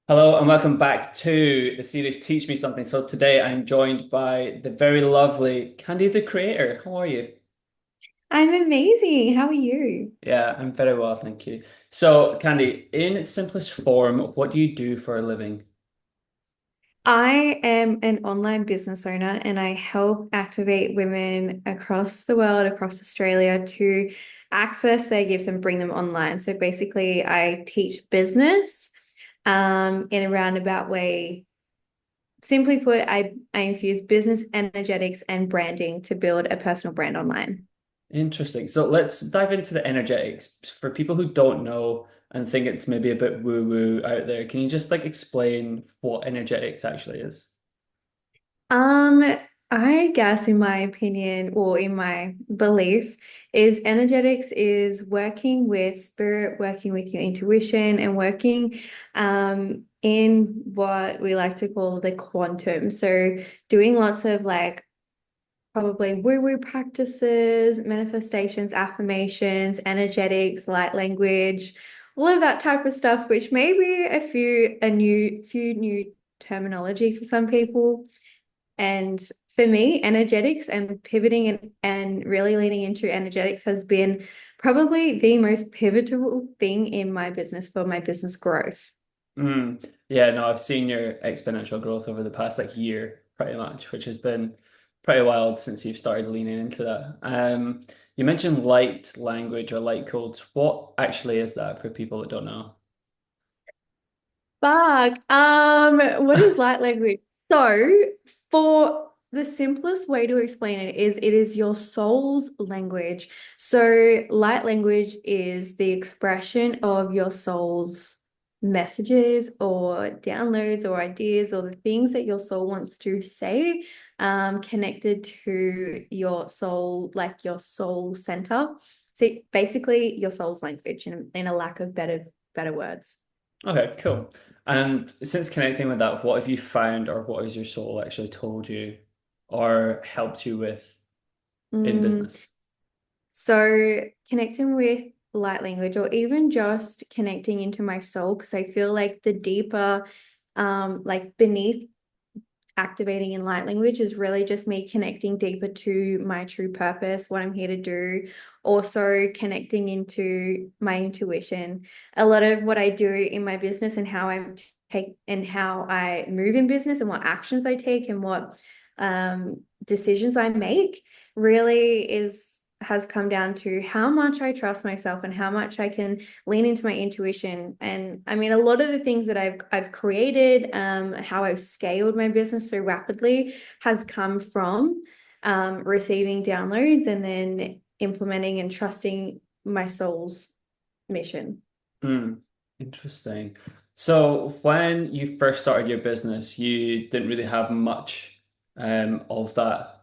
Hello and welcome back to the series Teach Me Something. So today I'm joined by the very lovely Candy the Creator. How are you? I'm amazing. How are you? Yeah, I'm very well, thank you. So, Candy, in its simplest form, what do you do for a living? I am an online business owner and I help activate women across the world, across Australia to access their gifts and bring them online. So basically, I teach business in a roundabout way. Simply put, I infuse business energetics and branding to build a personal brand online. Interesting. So let's dive into the energetics. For people who don't know and think it's maybe a bit woo-woo out there, can you just like explain what energetics actually is? Um, I guess in my opinion or in my belief is energetics is working with spirit, working with your intuition and working in what we like to call the quantum. So doing lots of like probably woo-woo practices, manifestations, affirmations, energetics, light language, all of that type of stuff, which may be a few new terminology for some people. And for me, energetics and pivoting and really leaning into energetics has been probably the most pivotal thing in my business for my business growth. Yeah, no, I've seen your exponential growth over the past like year, pretty much, which has been pretty wild since you've started leaning into that. You mentioned light language or light codes. What actually is that for people that don't know? Fuck. What is light language? So, for the simplest way to explain it is your soul's language. So, light language is the expression of your soul's messages or downloads or ideas or the things that your soul wants to say, connected to your soul, like your soul center. So basically your soul's language in a lack of better words. Okay, cool. And since connecting with that, what have you found or what has your soul actually told you or helped you with in Mm, business? so connecting with light language or even just connecting into my soul, because I feel like the deeper, like beneath activating in light language is really just me connecting deeper to my true purpose, what I'm here to do. Also connecting into my intuition. A lot of what I do in my business and how how I move in business and what actions I take and what decisions I make really is has come down to how much I trust myself and how much I can lean into my intuition. And I mean, a lot of the things that I've created, how I've scaled my business so rapidly has come from receiving downloads and then implementing and trusting my soul's mission. Hmm, interesting. So when you first started your business, you didn't really have much of that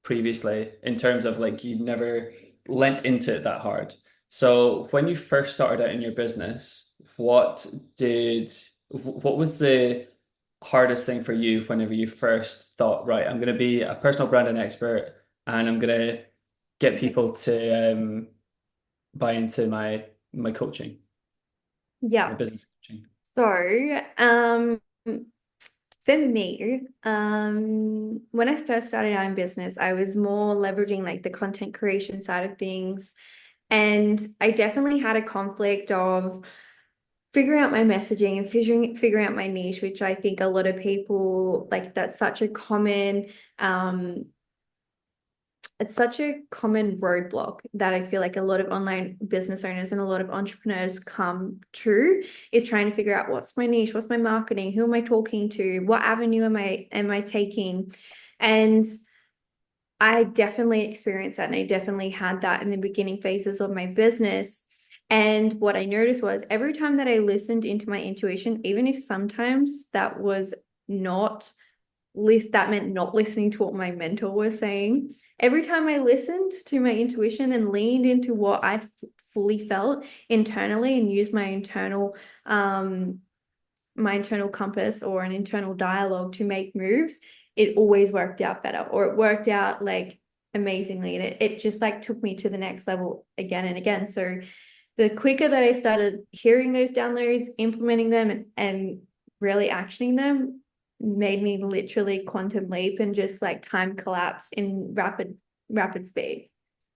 previously in terms of like you never lent into it that hard. So when you first started out in your business, what was the hardest thing for you whenever you first thought, right, I'm going to be a personal branding expert and I'm going to get people to buy into my coaching, my Yeah. business coaching? So, for me, when I first started out in business, I was more leveraging like the content creation side of things. And I definitely had a conflict of figuring out my messaging and figuring out my niche, which I think a lot of people like that's such a common it's such a common roadblock that I feel like a lot of online business owners and a lot of entrepreneurs come to is trying to figure out what's my niche, what's my marketing, who am I talking to, what avenue am I taking? And I definitely experienced that and I definitely had that in the beginning phases of my business. And what I noticed was every time that I listened into my intuition, even if sometimes that was not list that meant not listening to what my mentor was saying. Every time I listened to my intuition and leaned into what I fully felt internally and used my internal compass or an internal dialogue to make moves, it always worked out better or it worked out like amazingly. And it just like took me to the next level again and again. So the quicker that I started hearing those downloads, implementing them and really actioning them made me literally quantum leap and just like time collapse in rapid speed.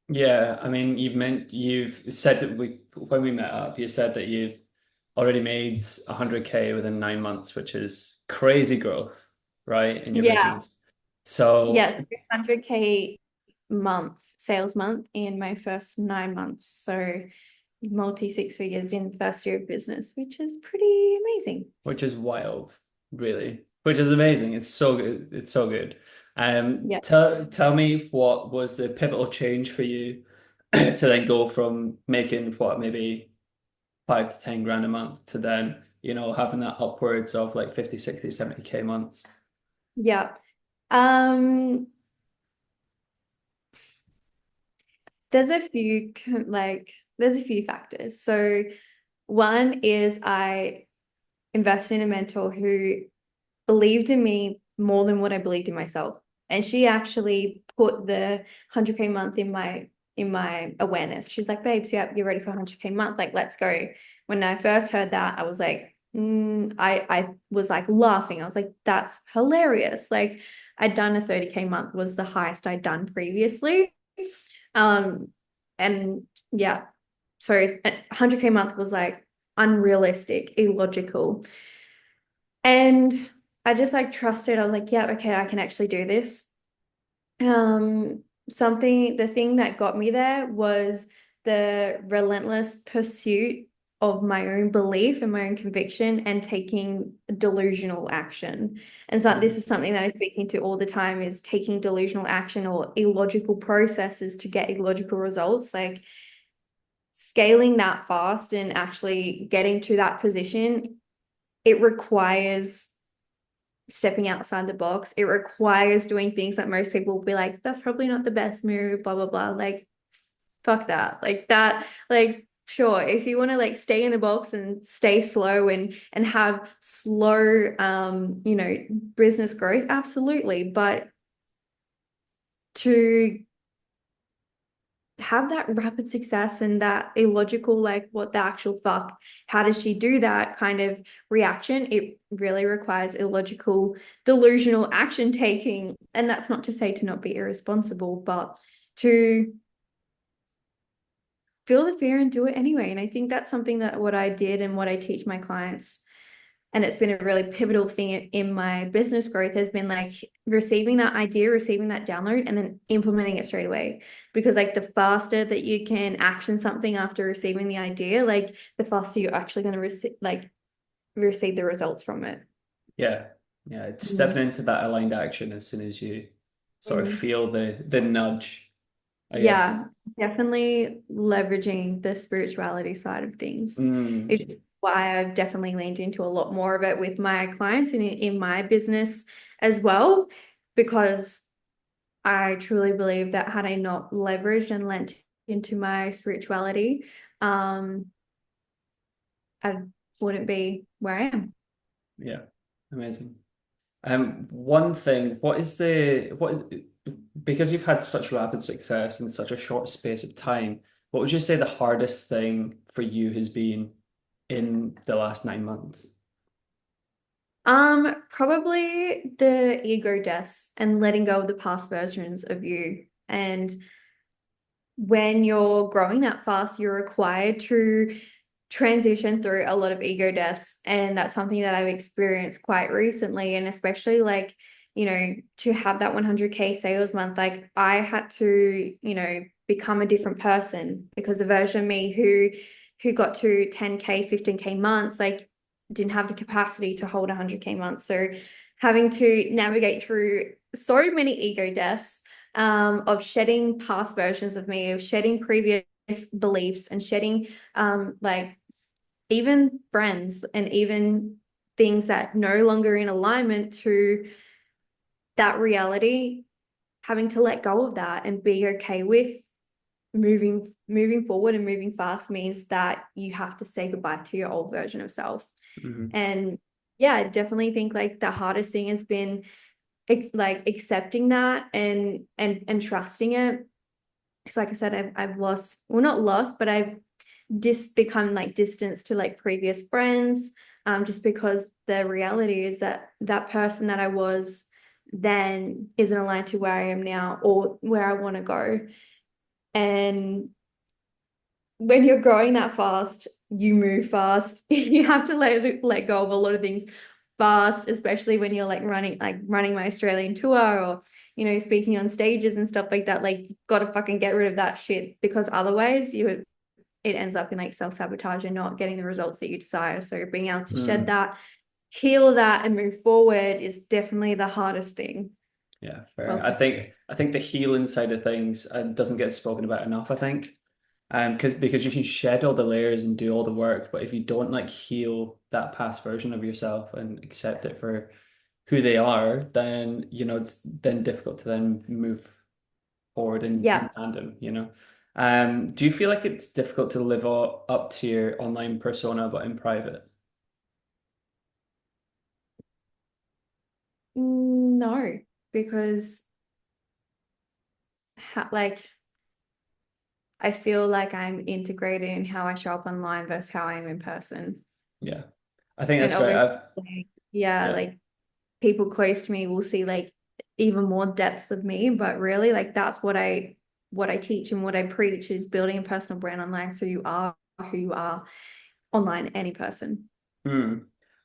Yeah, I mean, you've said that when we met up, you said that you've already made 100K within 9 months, which is crazy growth, right, in your Yeah. business. So, Yeah, 100K month, sales month in my first 9 months. So multi six figures in first year of business, which is pretty amazing. which is wild, really, which is amazing. It's so good. It's so good. Yeah. Tell me what was the pivotal change for you to then go from making what maybe 5 to 10 grand a month to then, having that upwards of like 50, 60, 70K months. Yeah. Um, there's a few factors. So one is I invested in a mentor who believed in me more than what I believed in myself. And she actually put the 100K month in my awareness. She's like, babes, yeah, you're ready for 100K month. Like, let's go. When I first heard that, I was like, I was like laughing. I was like, that's hilarious. Like, I'd done a 30K month was the highest I'd done previously. Um, and yeah, so 100K month was like unrealistic, illogical. And I just like trusted. I was like, yeah, okay, I can actually do this. The thing that got me there was the relentless pursuit of my own belief and my own conviction and taking delusional action. And so this Mhm. is something that I'm speaking to all the time is taking delusional action or illogical processes to get illogical results. Like scaling that fast and actually getting to that position, it requires stepping outside the box. It requires doing things that most people will be like, that's probably not the best move, blah, blah, blah. Like, fuck that. Like that, like, sure, if you want to like stay in the box and stay slow and have slow business growth, absolutely. But to have that rapid success and that illogical, like, what the actual fuck, how does she do that kind of reaction? It really requires illogical, delusional action taking. And that's not to say to not be irresponsible, but to feel the fear and do it anyway. And I think that's something that what I did and what I teach my clients, and it's been a really pivotal thing in my business growth, has been like receiving that idea, receiving that download, and then implementing it straight away. Because like the faster that you can action something after receiving the idea, like the faster you're actually going to receive the results from it. Yeah. Yeah. It's stepping Mm. into that aligned action as soon as you sort of Mm. feel the nudge, I guess. Yeah, definitely leveraging the spirituality side of things. Mm, It's why I've definitely leaned into a lot more of it with my clients and in my business as well, because I truly believe that had I not leveraged and lent into my spirituality, um, I wouldn't be where I am. yeah. Amazing. One thing, because you've had such rapid success in such a short space of time, what would you say the hardest thing for you has been in the last 9 months? Probably the ego deaths and letting go of the past versions of you. And when you're growing that fast, you're required to transition through a lot of ego deaths. And that's something that I've experienced quite recently. And especially like, to have that 100K sales month, like I had to, become a different person because the version of me who got to 10K, 15K months, like didn't have the capacity to hold 100K months. So having to navigate through so many ego deaths, of shedding past versions of me, of shedding previous beliefs and shedding like even friends and even things that no longer in alignment to that reality, having to let go of that and be okay with moving forward and moving fast means that you have to say goodbye to your old version of self. Hmm. And yeah, I definitely think like the hardest thing has been like accepting that and trusting it. Because like I said, I've lost, well, not lost, but I've become like distance to like previous friends, just because the reality is that that person that I was then isn't aligned to where I am now or where I want to go. And when you're growing that fast, you move fast. You have to let go of a lot of things fast, especially when you're like running my Australian tour or speaking on stages and stuff like that. Like, you gotta fucking get rid of that shit because otherwise it ends up in like self-sabotage and not getting the results that you desire. So being able to shed Mm. that, heal that, and move forward is definitely the hardest thing. Yeah, Well, fair. for me. I think the healing side of things doesn't get spoken about enough, I think. Because you can shed all the layers and do all the work, but if you don't like heal that past version of yourself and accept it for who they are, then it's then difficult to then move forward in Yeah. tandem, you know. Do you feel like it's difficult to live up to your online persona but in private? No, because like I feel like I'm integrated in how I show up online versus how I am in person. Yeah. I think And that's fair. obviously, like, yeah, Yeah. like people close to me will see like even more depths of me, but really like that's what I teach and what I preach is building a personal brand online so you are who you are online, any person. Hmm.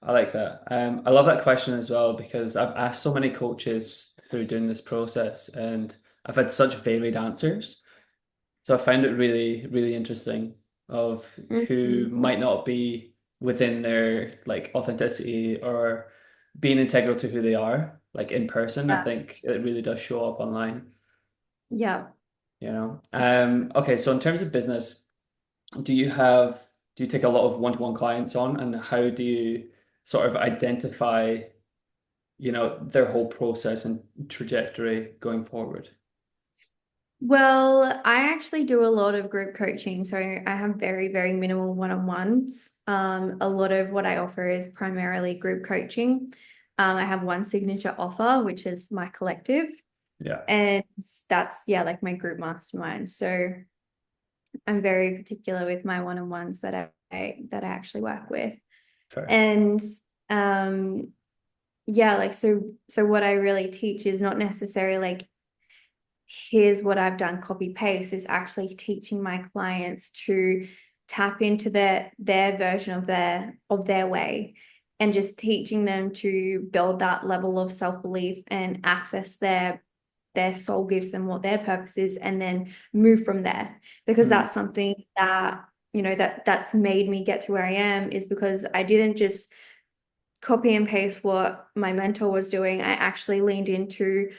I like that. I love that question as well because I've asked so many coaches through doing this process and I've had such varied answers. So I find it really, really interesting of who Mhm. might not be within their like authenticity or being integral to who they are, like in person. I Yeah. think it really does show up online, Yeah. you know. Okay, so in terms of business, do you have do you take a lot of one-to-one clients on and how do you sort of identify, their whole process and trajectory going forward? Well, I actually do a lot of group coaching. So I have very, very minimal one-on-ones. A lot of what I offer is primarily group coaching. I have one signature offer, which is my collective. Yeah, And that's, yeah, like my group mastermind. So I'm very particular with my one-on-ones that I actually work with. fair. And um yeah, like so what I really teach is not necessarily like here's what I've done copy paste, is actually teaching my clients to tap into their version of their way and just teaching them to build that level of self-belief and access their soul gives them what their purpose is and then move from there, because Mm, that's something that that's made me get to where I am, is because I didn't just copy and paste what my mentor was doing. I actually leaned into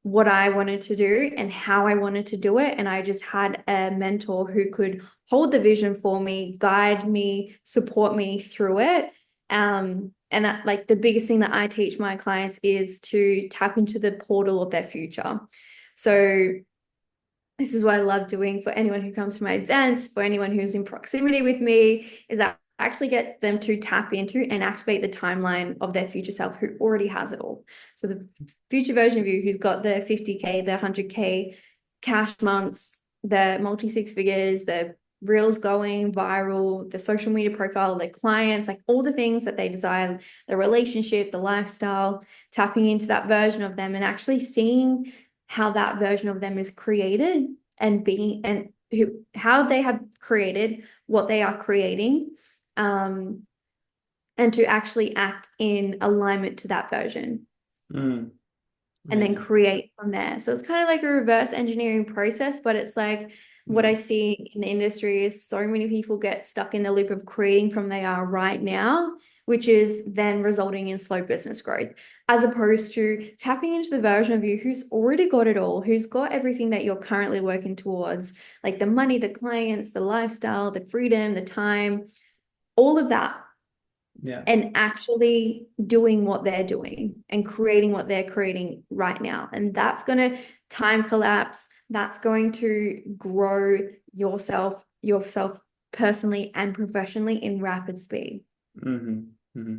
what I wanted to do and how I wanted to do it. And I just had a mentor who could hold the vision for me, guide me, support me through it. And that, like, the biggest thing that I teach my clients is to tap into the portal of their future. So this is what I love doing for anyone who comes to my events, for anyone who's in proximity with me, is that I actually get them to tap into and activate the timeline of their future self who already has it all. So the future version of you who's got the 50K, the 100K cash months, the multi six figures, the reels going viral, the social media profile, their clients, like all the things that they desire, the relationship, the lifestyle, tapping into that version of them and actually seeing how that version of them is created and being and how they have created what they are creating, um, and to actually act in alignment to that version mm, and then amazing. create from there. So it's kind of like a reverse engineering process, but it's like what I Mm, see in the industry is so many people get stuck in the loop of creating from they are right now, which is then resulting in slow business growth, as opposed to tapping into the version of you who's already got it all, who's got everything that you're currently working towards, like the money, the clients, the lifestyle, the freedom, the time, all of that, yeah. and actually doing what they're doing and creating what they're creating right now. And that's going to time collapse. That's going to grow yourself personally and professionally in rapid speed. Hmm. Hmm.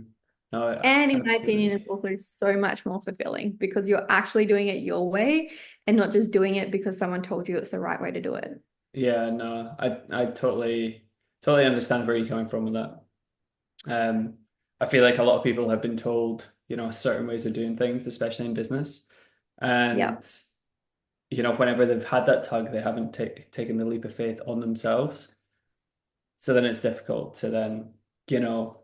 No, And in my opinion, absolutely. it's also so much more fulfilling because you're actually doing it your way and not just doing it because someone told you it's the right way to do it. Yeah, no, I totally. totally understand where you're coming from with that. Um, I feel like a lot of people have been told, certain ways of doing things, especially in business. Yeah. And, whenever they've had that tug, they haven't taken the leap of faith on themselves. So then it's difficult to then, you know,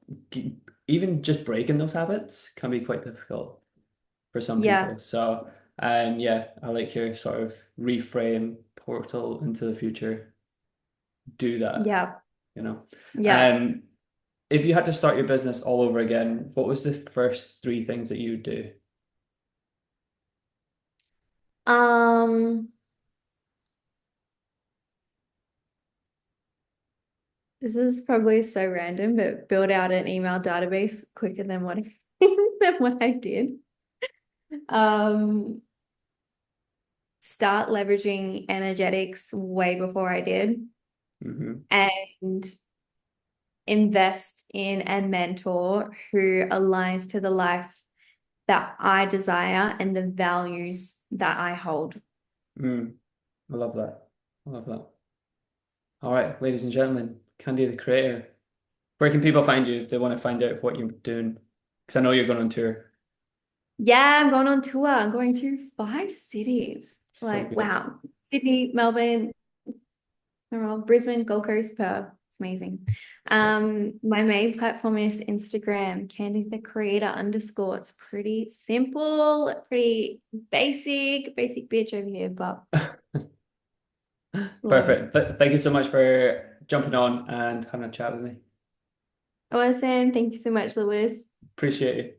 even just breaking those habits can be quite difficult for some Yeah. people. So, yeah, I like your sort of reframe portal into the future. Do that, Yeah. you know. Yeah. Um, if you had to start your business all over again, what was the first three things that you would do? Um, this is probably so random, but build out an email database quicker than what than what I did. Um, start leveraging energetics way before I did, Hmm. and invest in a mentor who aligns to the life that I desire and the values that I hold. Mm, I love that. I love that. All right, ladies and gentlemen, Candy the Creator. Where can people find you if they want to find out what you're doing? Because I know you're going on tour. Yeah, I'm going on tour. I'm going to 5 cities. So Like, good. wow. Sydney, Melbourne, Brisbane, Gold Coast, Perth. It's amazing. So good. My main platform is Instagram, Candice the Creator _. It's pretty simple, pretty basic bitch over here, but love it. Perfect. Thank you so much for jumping on and having a chat with me. Awesome. Thank you so much, Lewis. Appreciate you.